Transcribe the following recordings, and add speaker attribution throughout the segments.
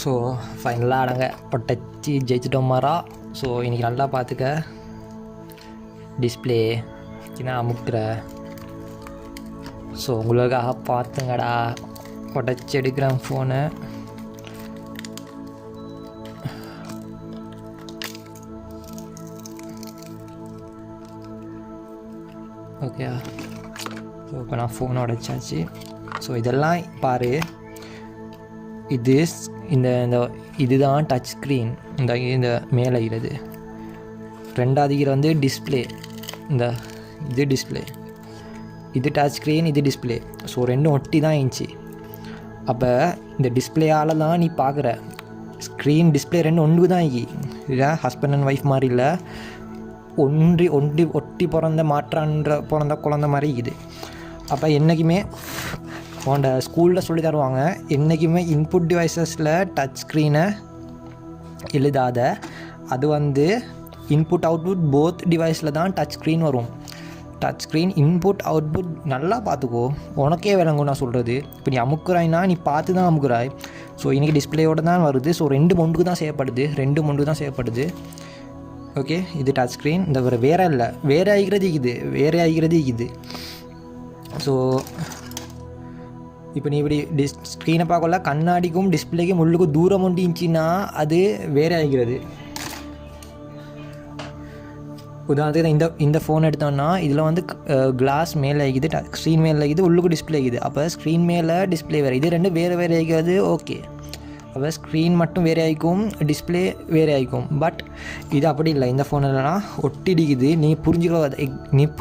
Speaker 1: So ஃபைனலாக அடங்க பொட்டச்சி ஜெயிச்சிட்டோம் மாறா. ஸோ இன்றைக்கி நல்லா பார்த்துக்க. டிஸ்பிளே நான் அமுக்குற. ஸோ உங்களுக்காக பார்த்துங்கடா பொட்டச்சி எடுக்கிறேன் ஃபோனு. ஓகே, ஸோ இப்போ நான் ஃபோனை உடைச்சாச்சு. ஸோ இதெல்லாம் பாரு, இது இந்த இந்த இதுதான் டச் ஸ்க்ரீன். இந்த மேலே இருக்கிறது. ரெண்டாவது இருக்கிற வந்து டிஸ்பிளே. இது டிஸ்பிளே, இது டச் ஸ்க்ரீன், இது டிஸ்பிளே. ஸோ ரெண்டும் ஒட்டி தான் இருந்துச்சு. அப்போ இந்த டிஸ்பிளேயால் தான் நீ பார்க்குற. ஸ்க்ரீன் டிஸ்பிளே ரெண்டும் ஒன்று தான் இல்லை, ஹஸ்பண்ட் அண்ட் ஒய்ஃப் மாதிரி இல்லை, ஒட்டி பிறந்த குழந்த மாதிரி இருக்குது. அப்போ என்றைக்குமே உன்னோட ஸ்கூலில் சொல்லி தருவாங்க, என்றைக்குமே இன்புட் டிவைஸஸில் டச் ஸ்க்ரீனை எழுதாத. அது வந்து இன்புட் அவுட்புட் போத் டிவைஸில் தான் டச் ஸ்க்ரீன் வரும். டச் ஸ்க்ரீன் இன்புட் அவுட்புட் நல்லா பார்த்துக்கோ, உனக்கே விளங்கும் நான் சொல்கிறது. இப்போ நீ அமுக்குறாய்னா நீ பார்த்து தான் அமுக்குறாய். ஸோ இன்றைக்கி டிஸ்பிளேயோடு தான் வருது. ஸோ 2 மொண்டுக்கு தான் செய்யப்படுது. ஓகே, இது டச் ஸ்க்ரீன். இந்த வேறு இல்லை, வேறு ஆகிக்கிறது இது. ஸோ இப்போ நீ இப்படி ஸ்க்ரீனை பார்க்கல, கண்ணாடிக்கும் டிஸ்பிளேக்கும் உள்ளுக்கும் தூரம் ஒண்டிச்சுன்னா அது வேறு ஆகிக்கிறது. உதாரணத்துக்கு இந்த ஃபோன் எடுத்தோன்னா இதில் வந்து கிளாஸ் மேலே ஆகிக்குது, ஸ்க்ரீன் மேலே ஆகிக்குது, உள்ளுக்கு டிஸ்பிளே ஆகிக்குது. அப்போ ஸ்க்ரீன் மேலே டிஸ்பிளே வேறு, இது ரெண்டும் வேறு ஆகிக்கிறது. ஓகே, அப்போ ஸ்க்ரீன் மட்டும் வேறு ஆகிக்கும், டிஸ்பிளே வேறு ஆகிக்கும். பட் இது அப்படி இல்லை. இந்த ஃபோன்லனா ஒட்டிடிக்குது. நீ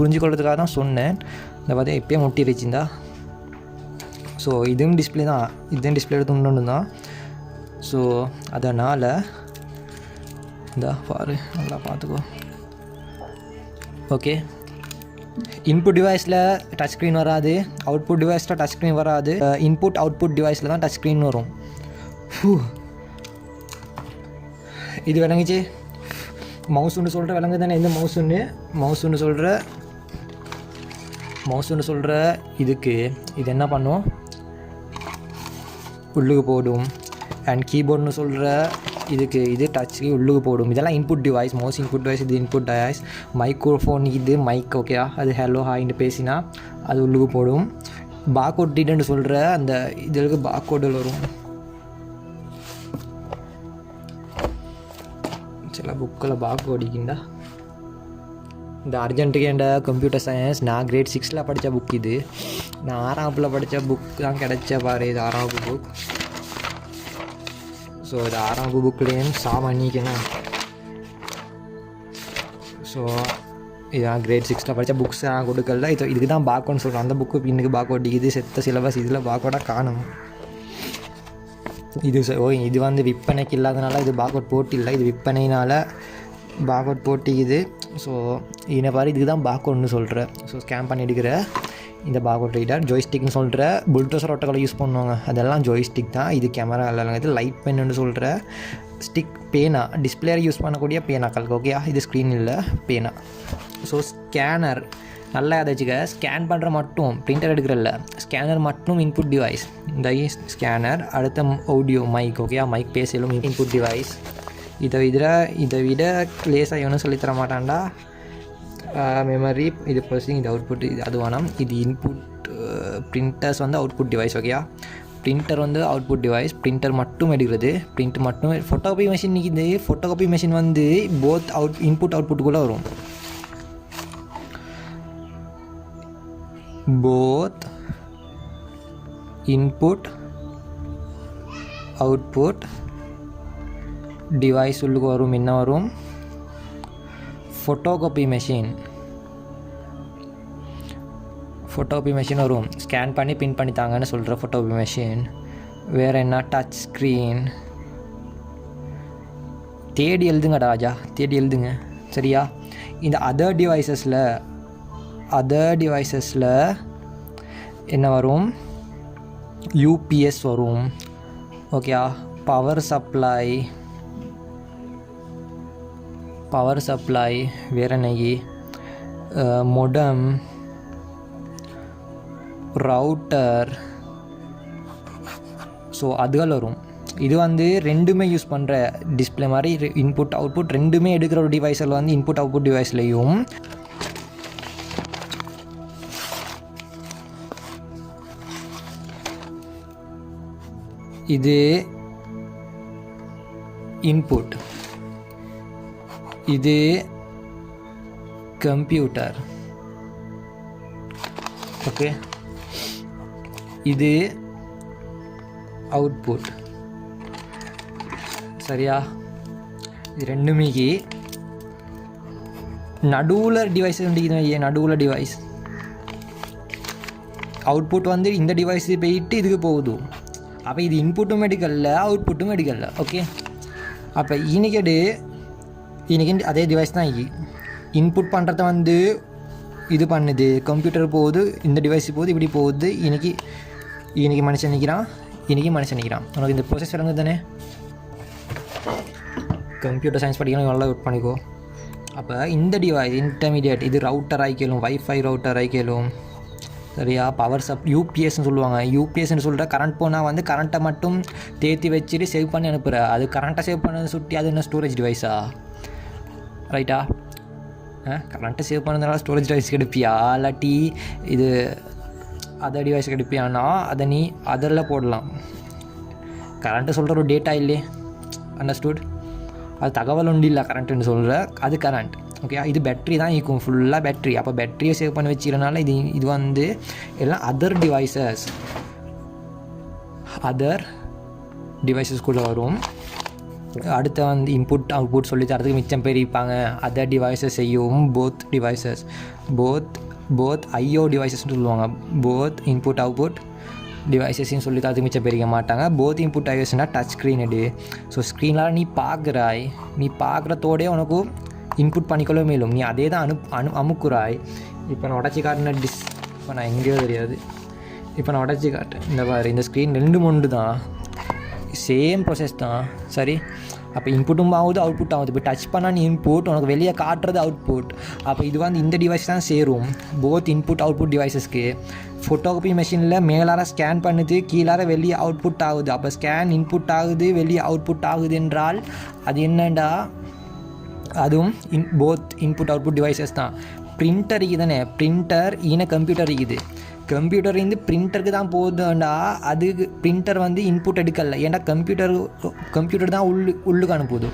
Speaker 1: புரிஞ்சுக்கொள்றதுக்காக தான் சொன்னேன். இந்த பார்த்தா எப்போயும் ஒட்டிடுச்சுந்தா. ஸோ இதுவும் டிஸ்பிளே தான், இதுவும் டிஸ்பிளே எடுத்து ஒன்று தான். ஸோ அதனால் பாரு, நல்லா பார்த்துக்கோ. ஓகே, இன்புட் டிவைஸில் டச் ஸ்க்ரீன் வராது, அவுட்புட் டிவைஸில் டச் ஸ்க்ரீன் வராது. இன்புட் அவுட்புட் டிவைஸில் தான் டச் ஸ்க்ரீன் வரும். இது விளங்குச்சு. மவுஸ் ஒன்று சொல்கிற விளங்கு தானே. இந்த மவுஸ் ஒன்று சொல்கிற இதுக்கு இது என்ன பண்ணும், உள்ளுக்கு போடும். அண்ட் கீபோர்டுன்னு சொல்கிற இதுக்கு இது டச்சுக்கு உள்ளுக்கு போடும். இதெல்லாம் input device. Mouse input device, இது இன்புட் டிவைஸ். மைக்ரோஃபோன் இது மைக். ஓகேயா, அது ஹலோ ஹாய்ன்னு பேசினா அது உள்ளுக்கு போடும். பாக்கோட் ரீடர்னு சொல்கிற அந்த இதுக்கு பாக்கோடில் வரும். சில புக்கில் பாக்கோட் அடிக்கிண்டா. இந்த அர்ஜென்ட்டுக்கு என்ற கம்ப்யூட்டர் சயின்ஸ் நான் கிரேட் 6 படித்த புக். இது நான் 6ஆம் படித்த புக் தான் கிடச்ச பாரு. இது 6ஆம் புக். ஸோ இது 6ஆம் புக்லேயும் சாமானிக்கணும். ஸோ இதான் கிரேட் 6 படித்த புக்ஸ் நான் கொடுக்கல. இதுக்கு தான் பாக்கோன்னு சொல்கிறேன். அந்த புக்கு பின்னுக்கு பாக்கோட் இது செத்த சிலபஸ். இதில் பாக்கோடாக காணும். இது வந்து விற்பனைக்கு இல்லாதனால இது பாக்கோட் போட்டில்லை. இது விற்பனையினால் பாக்கோட் போட்டிக்குது. ஸோ இதை பாரு, இதுக்கு தான் பாக்கோட்னு சொல்கிறேன். ஸோ ஸ்கேன் பண்ணி எடுக்கிற இந்த பாக்கோட் ரீடர். ஜோய்ஸ்டிக்னு சொல்கிற புல்டோசர் ஒட்டகளை யூஸ் பண்ணுவாங்க, அதெல்லாம் ஜோய்ஸ்டிக் தான். இது கேமரா இல்லைங்க. இது லைட் பென்னு சொல்கிற ஸ்டிக் பேனா, டிஸ்பிளே யூஸ் பண்ணக்கூடிய பேனாக்களுக்கு. ஓகே, இது ஸ்க்ரீன் இல்லை, பேனா. ஸோ ஸ்கேனர் நல்லா வச்சுக்க. ஸ்கேன் பண்ணுற மட்டும் பிரிண்டர் எடுக்கிறல்ல, ஸ்கேனர் மட்டும் இன்புட் டிவைஸ். இந்த ஸ்கேனர். அடுத்த ஆடியோ மைக். ஓகே, மைக் பேசலும் இன்புட் டிவைஸ். இதை விட லேசாக இவனும் சொல்லித்தர மாட்டான்டா. மெமரி, இது ப்ரொசஸிங், இது அவுட்புட், இது அது வேணாம். இது இன்புட். பிரிண்டர்ஸ் வந்து அவுட்புட் டிவைஸ். ஓகேயா, பிரிண்டர் வந்து அவுட்புட் டிவைஸ். பிரிண்டர் மட்டும் எடுக்கிறது, பிரிண்ட் மட்டும். ஃபோட்டோகாப்பி மெஷின் நிற்கிது. ஃபோட்டோகாப்பி மெஷின் வந்து போத் இன்புட் அவுட்புட்டுக்குள்ளே வரும். போத் இன்புட் அவுட்புட் டிவைஸ் உள்ளுக்கு வரும். என்ன வரும்? ஃபோட்டோகாப்பி மெஷின் வரும். ஸ்கேன் பண்ணி பின் பண்ணி தாங்கன்னு சொல்கிற ஃபோட்டோகாப்பி மெஷின். வேறு என்ன? Touch screen. தேடி எழுதுங்கடா ராஜா, தேடி எழுதுங்க சரியா. இந்த அதர் டிவைசஸில் என்ன வரும்? யூபிஎஸ் வரும். ஓகேயா, பவர் சப்ளை வேறு நெகி, மொடம், ரவுட்டர். ஸோ அதுகள் வரும். இது வந்து ரெண்டுமே யூஸ் பண்ணுற டிஸ்பிளே மாதிரி இன்புட் அவுட்புட் ரெண்டுமே எடுக்கிற ஒரு டிவைஸில் வந்து இன்புட் அவுட்புட் டிவைஸ்லையும் இது இன்புட், இது கம்ப்யூட்டர், ஓகே, இது அவுட்புட். சரியா? இது ரெண்டுமே நடுவில் டிவைஸ் வந்துக்குது. நடுவில் டிவைஸ் அவுட்புட் வந்து இந்த டிவைஸ் போயிட்டு இதுக்கு போகுது. அப்போ இது இன்புட்டும் எடுக்கல அவுட்புட்டும் எடுக்கல. ஓகே, அப்போ இன்னைக்கு அதே டிவைஸ் தான் இன்புட் பண்ணுறத வந்து இது பண்ணுது, கம்ப்யூட்டர் போகுது, இந்த டிவைஸ் போகுது, இப்படி போகுது. இன்னைக்கு மனுஷன் நிற்கிறான். உனக்கு இந்த ப்ரோசஸ் விளங்குது தானே? கம்ப்யூட்டர் சயின்ஸ் படிக்கணும், நல்லா ஒர்க் பண்ணிக்கோ. அப்போ இந்த டிவைஸ் இன்டர்மீடியட், இது ரவுட்டர் ஆகிக்கலும், வைஃபை ரவுட்டர் ஆகிக்கலும். சரியா? பவர் யூபிஎஸ்ன்னு சொல்லுவாங்க. யூபிஎஸ்ன்னு சொல்கிற கரண்ட் போனால் வந்து கரண்ட்டை மட்டும் தேர்த்தி வச்சுட்டு சேவ் பண்ணி அனுப்புகிற. அது கரண்ட்டை சேவ் பண்ணது சுட்டி, அது என்ன ஸ்டோரேஜ் டிவைஸா? ரைட்டா? கரண்ட்டை சேவ் பண்ணதுனால ஸ்டோரேஜ் டிவைஸ் கெடுப்பியா? இல்லாட்டி இது அதர் டிவைஸ் கெடுப்பியானா அதை நீ அதரில் போடலாம். கரண்ட்டு சொல்கிற ஒரு டேட்டா இல்லையே, அண்டர்ஸ்டூட்? அது தகவல் ஒன்று இல்லை கரண்ட்டுன்னு சொல்கிற, அது கரண்ட். ஓகே, இது பேட்ரி தான் இருக்கும், ஃபுல்லாக பேட்ரி. அப்போ பேட்டரியை சேவ் பண்ணி வச்சுக்கிறனால இது வந்து எல்லாம் அதர் டிவைசஸ்குள்ளே வரும். அடுத்த வந்து இன்புட் அவுட்புட் சொல்லி தரதுக்கு மிச்சம் பேர் இருப்பாங்க. அதர் டிவைசஸ் செய்யும் போத் ஐஓ டிவைசஸ்ன்னு சொல்லுவாங்க. போத் இன்புட் அவுட்புட் டிவைசஸ்ன்னு சொல்லி தரதுக்கு மிச்சம் பேரிக்க மாட்டாங்க. போத் இன்புட் டிவைஸ்னால் டச் ஸ்க்ரீன் இது. ஸோ ஸ்க்ரீனால் நீ பார்க்குறதோடே உனக்கு இன்புட் பண்ணிக்கொள்ள மேலும் நீ அதே தான் அமுக்குறாய். இப்போ நான் உடச்சி காட்டின இப்போ நான் எங்கேயோ தெரியாது. இப்போ நான் உடச்சி காட்டேன், இந்த பாரு, இந்த ஸ்க்ரீன் 2 தான், சேம் ப்ராசஸ் தான். சரி, அப்போ இன்புட்டும் ஆகுது அவுட்புட் ஆகுது. இப்போ டச் பண்ணால் நீ இன்புட், உனக்கு வெளியே காட்டுறது அவுட்புட். அப்போ இது வந்து இந்த டிவைஸ் தான் சேரும். போத் இன்புட் அவுட்புட் டிவைஸஸ்க்கு ஃபோட்டோகாப்பி மெஷினில் மேலார ஸ்கேன் பண்ணுது, கீழார வெளியே அவுட்புட் ஆகுது. அப்போ ஸ்கேன் இன்புட் ஆகுது, வெளியே அவுட்புட் ஆகுது என்றால் அது என்னண்டா, அதுவும் போத் இன்புட் அவுட்புட் டிவைசஸ் தான். பிரிண்டர் இருக்குது தானே, பிரிண்டர் கம்ப்யூட்டர் இருக்குது. கம்ப்யூட்டர் இருந்து பிரிண்டருக்கு தான் போகுதுண்டா, அது பிரிண்டர் வந்து இன்புட் எடுக்கல. ஏன்னா கம்ப்யூட்டர் தான் உள்ளுக்கு அனுப்புது.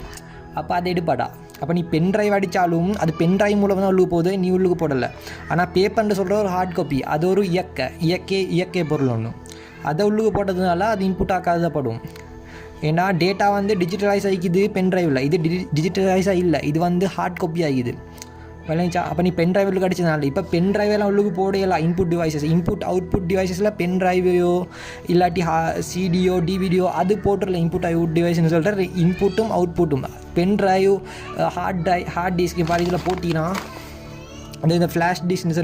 Speaker 1: அப்போ அதை எடுப்பாடா. அப்போ நீ பென் ட்ரைவ் அடித்தாலும் அது பென் ட்ரைவ் மூலம் தான் உள்ளுக்கு போகுது, நீ உள்ளுக்கு போடலை. ஆனால் பேப்பர்னு சொல்கிற ஒரு ஹார்ட் காப்பி, அது ஒரு இயற்கை பொருள் ஒன்று, அதை உள்ளுக்கு போட்டதுனால அது இன்புட் ஆக்காதப்படும். ஏன்னா டேட்டா வந்து டிஜிட்டலைஸ் ஆகிக்குது பென் ட்ரைவில், இது டிஜிட்டலைஸாக இல்லை, இது வந்து ஹார்ட் காப்பி ஆகிக்குது. விளைஞ்சா? அப்போ நீ பென் ட்ரைவில் கிடச்சதுனால இப்போ பென் ட்ரைவெல்லாம் உள்ளுக்கு போடையலாம். இன்புட் அவுட்புட் டிவைசஸில் பென் ட்ரைவையோ இல்லாட்டி சிடியோ டிவிடியோ அது போட்டுடல. இன்புட் அவுட் டிவைஸ்னு சொல்கிற இன்புட்டும் அவுட்புட்டும் பென் ட்ரைவ், ஹார்ட் டிஸ்க் மாதிரி இதில் போட்டினா அந்த இந்த ஃப்ளாஷ் டிஸ்க்னு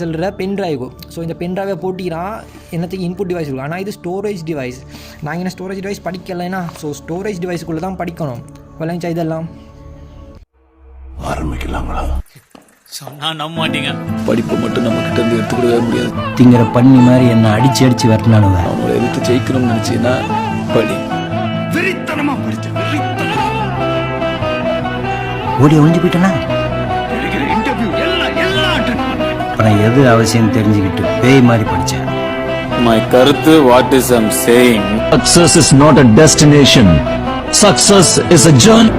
Speaker 1: சொல்கிற பென் ட்ரைவ். ஸோ இந்த பென் ட்ரைவை போட்டினா என்னத்துக்கு இன்புட் டிவைஸ் இருக்கும். ஆனால் இது ஸ்டோரேஜ் டிவைஸ். நாங்கள் என்ன ஸ்டோரேஜ் டிவைஸ் படிக்கலைன்னா, ஸோ ஸ்டோரேஜ் டிவைஸுக்குள்ளே தான் படிக்கணும். விளைஞ்சா? இதெல்லாம்
Speaker 2: ஆரம்பிக்கலாங்களா?
Speaker 3: சொன்னா நம்ப மாட்டீங்க.
Speaker 2: படிப்பை மட்டும் நம்ம கிட்ட இருந்து எடுத்துக்கிடவே முடியாது.
Speaker 4: திங்கிற பண்ணி மாதிரி என்ன அடிச்சு வரலானுவ.
Speaker 2: அவங்கள எடுத்து ஜெயிக்கணும்னு நினைச்சீங்கன்னா படி.
Speaker 3: வெறித்தனமா படிச்ச
Speaker 4: ஓடி ஒழிஞ்சு போயிட்டேன்னா
Speaker 3: இன்டர்வியூ எல்லாம் அட்டெண்ட் பண்ணேன்.
Speaker 4: அப்புறம் எது அவசியம் தெரிஞ்சுக்கிட்டு பேய் மாதிரி படித்தேன்.
Speaker 2: My கருத்து, what is I'm saying?
Speaker 5: Success is not a destination. Success is a journey.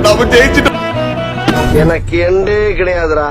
Speaker 6: எனக்கு எண்டே கிடையாதுடா.